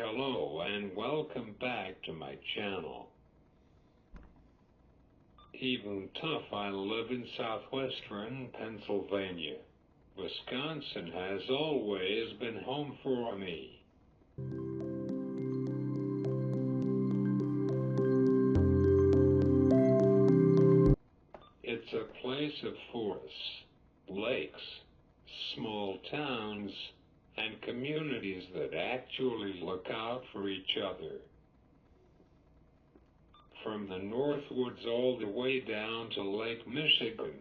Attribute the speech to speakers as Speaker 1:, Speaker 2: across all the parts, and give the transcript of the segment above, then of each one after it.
Speaker 1: Hello and welcome back to my channel. Even tough, I live in southwestern Pennsylvania. Wisconsin has always been home for me. It's a place of forests, lakes, small towns, and communities that actually look out for each other. From the Northwoods all the way down to Lake Michigan,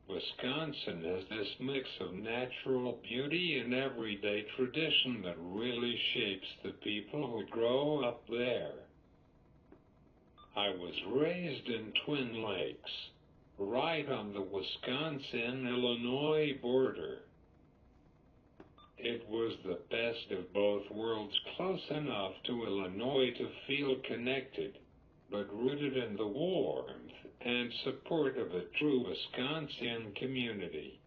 Speaker 1: Wisconsin has this mix of natural beauty and everyday tradition that really shapes the people who grow up there. I was raised in Twin Lakes, right on the Wisconsin-Illinois border. It was the best of both worlds, close enough to Illinois to feel connected, but rooted in the warmth and support of a true Wisconsin community.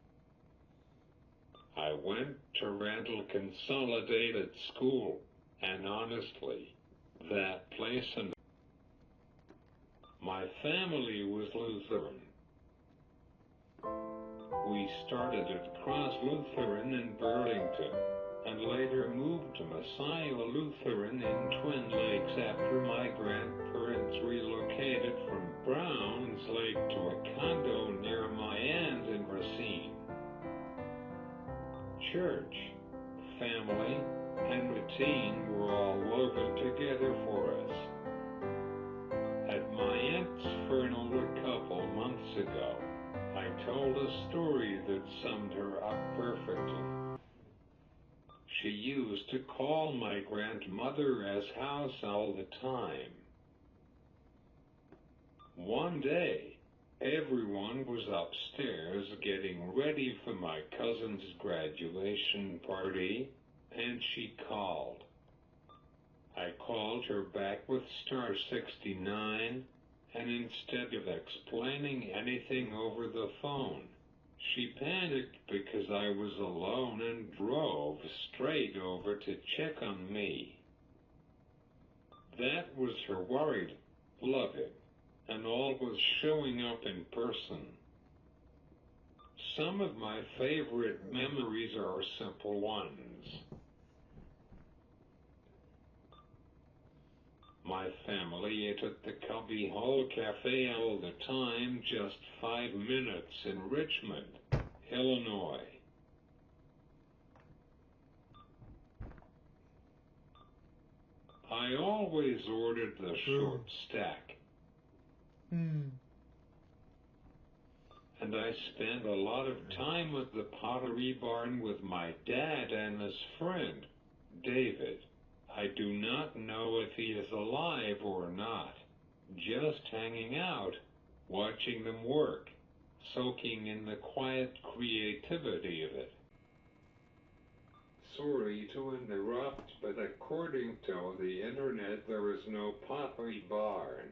Speaker 1: I went to Randall Consolidated School, and honestly, that place and my family was Lutheran. We started at Cross Lutheran in Burlington, and later moved to Messiah Lutheran in Twin Lakes after my grandparents relocated from Browns Lake to a condo near my aunt in Racine. Church, family, and routine were all woven together for us. At my aunt's funeral a couple months ago, I told a story that summed her up perfectly. She used to call my grandmother as house all the time. One day, everyone was upstairs getting ready for my cousin's graduation party, and she called. I called her back with *69, and instead of explaining anything over the phone, she panicked because I was alone and drove straight over to check on me. That was her worried, loving, and always showing up in person. Some of my favorite memories are simple ones. My family ate at the Cubby Hole Cafe all the time, just 5 minutes in Richmond, Illinois. I always ordered the short stack. And I spent a lot of time at the Pottery Barn with my dad and his friend, David. I do not know if he is alive or not. Just hanging out, watching them work, soaking in the quiet creativity of it. Sorry to interrupt, but according to the internet, there is no Pottery Barn.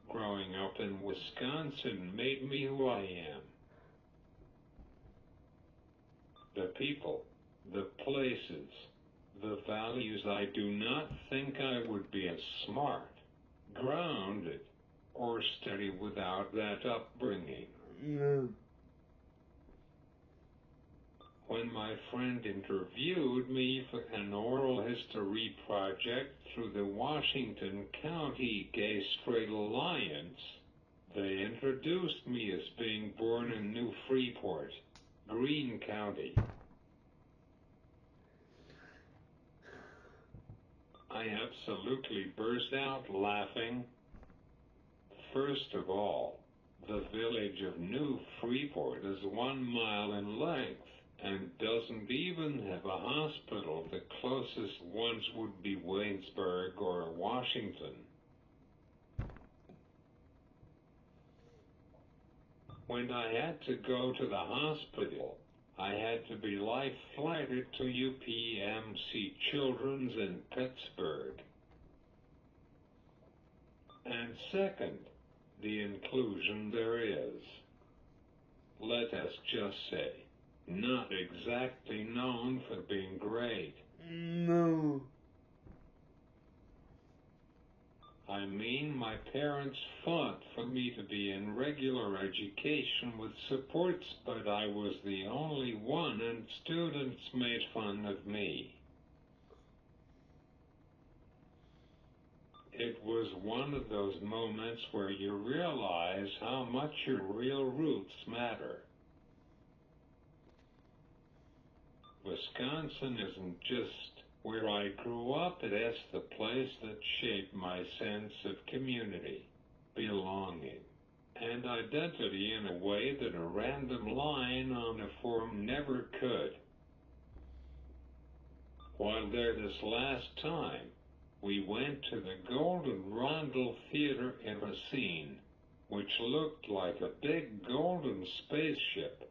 Speaker 1: Growing up in Wisconsin made me who I am. The people, the places, the values. I do not think I would be as smart, grounded, or steady without that upbringing. When my friend interviewed me for an oral history project through the Washington County Gay Straight Alliance, they introduced me as being born in New Freeport, Greene County. I absolutely burst out laughing. First of all, the village of New Freeport is 1 mile in length and doesn't even have a hospital. The closest ones would be Waynesburg or Washington. When I had to go to the hospital, I had to be life-flighted to UPMC Children's in Pittsburgh. And second, the inclusion there is. Let us just say, not exactly known for being great.
Speaker 2: No.
Speaker 1: I mean, my parents fought for me to be in regular education with supports, but I was the only one and students made fun of me. It was one of those moments where you realize how much your real roots matter. Wisconsin isn't just where I grew up, it's the place that shaped my sense of community, belonging, and identity in a way that a random line on a form never could. While there this last time, we went to the Golden Rondel Theater in Racine, which looked like a big golden spaceship.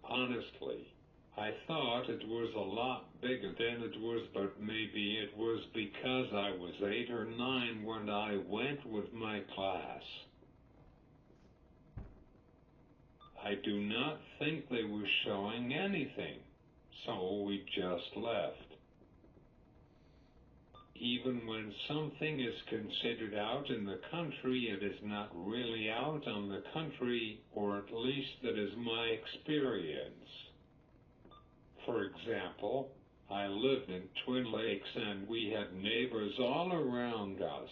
Speaker 1: Honestly, I thought it was a lot bigger than it was, but maybe it was because I was 8 or 9 when I went with my class. I do not think they were showing anything, so we just left. Even when something is considered out in the country, it is not really out on the country, or at least that is my experience. For example, I lived in Twin Lakes and we had neighbors all around us.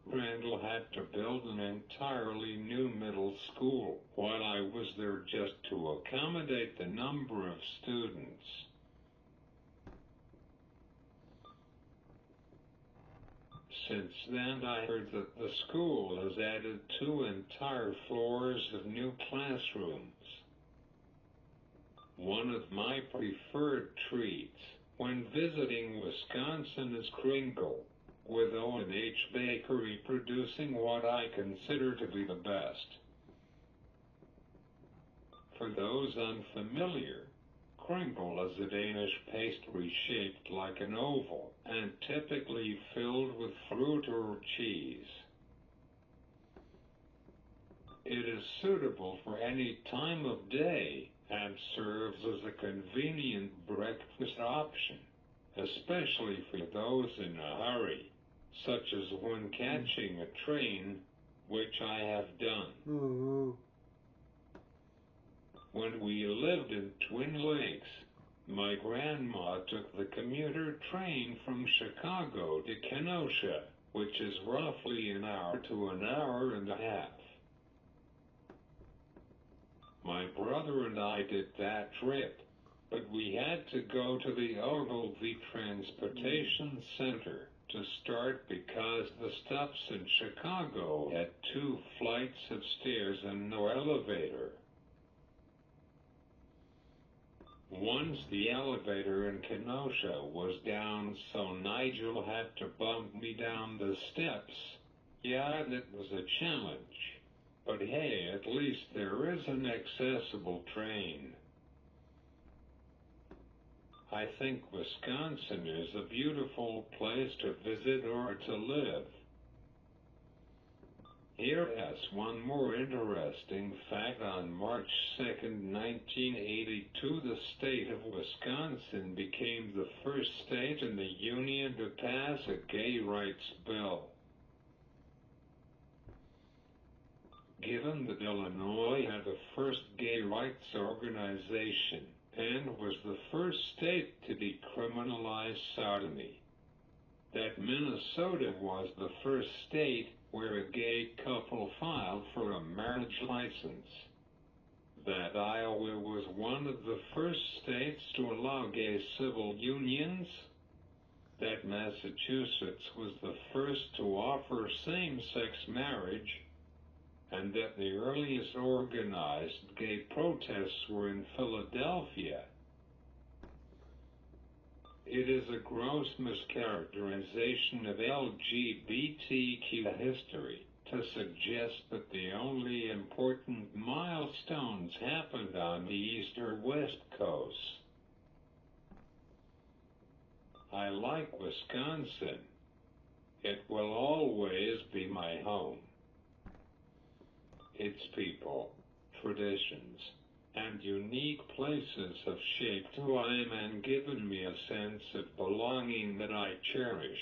Speaker 1: Randall had to build an entirely new middle school while I was there just to accommodate the number of students. Since then, I heard that the school has added 2 entire floors of new classrooms. One of my preferred treats when visiting Wisconsin is Kringle, with O&H Bakery producing what I consider to be the best. For those unfamiliar, Kringle is a Danish pastry shaped like an oval and typically filled with fruit or cheese. It is suitable for any time of day and serves as a convenient breakfast option, especially for those in a hurry, such as when catching a train, which I have done. When we lived in Twin Lakes, my grandma took the commuter train from Chicago to Kenosha, which is roughly an hour to an hour and a half. My brother and I did that trip, but we had to go to the Ogilvie Transportation Center to start because the stops in Chicago had 2 flights of stairs and no elevator. Once the elevator in Kenosha was down, so Nigel had to bump me down the steps. Yeah, that was a challenge. But hey, at least there is an accessible train. I think Wisconsin is a beautiful place to visit or to live. Here is one more interesting fact. On March 2nd, 1982, the state of Wisconsin became the first state in the Union to pass a gay rights bill. Given that Illinois had the first gay rights organization and was the first state to decriminalize sodomy, that Minnesota was the first state where a gay couple filed for a marriage license, that Iowa was one of the first states to allow gay civil unions, that Massachusetts was the first to offer same-sex marriage, and that the earliest organized gay protests were in Philadelphia. It is a gross mischaracterization of LGBTQ history to suggest that the only important milestones happened on the East or West Coast. I like Wisconsin. It will always be my home. Its people, traditions, and unique places have shaped who I am and given me a sense of belonging that I cherish.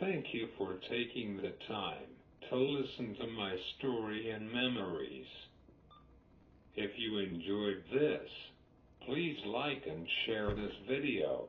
Speaker 1: Thank you for taking the time to listen to my story and memories. If you enjoyed this, please like and share this video.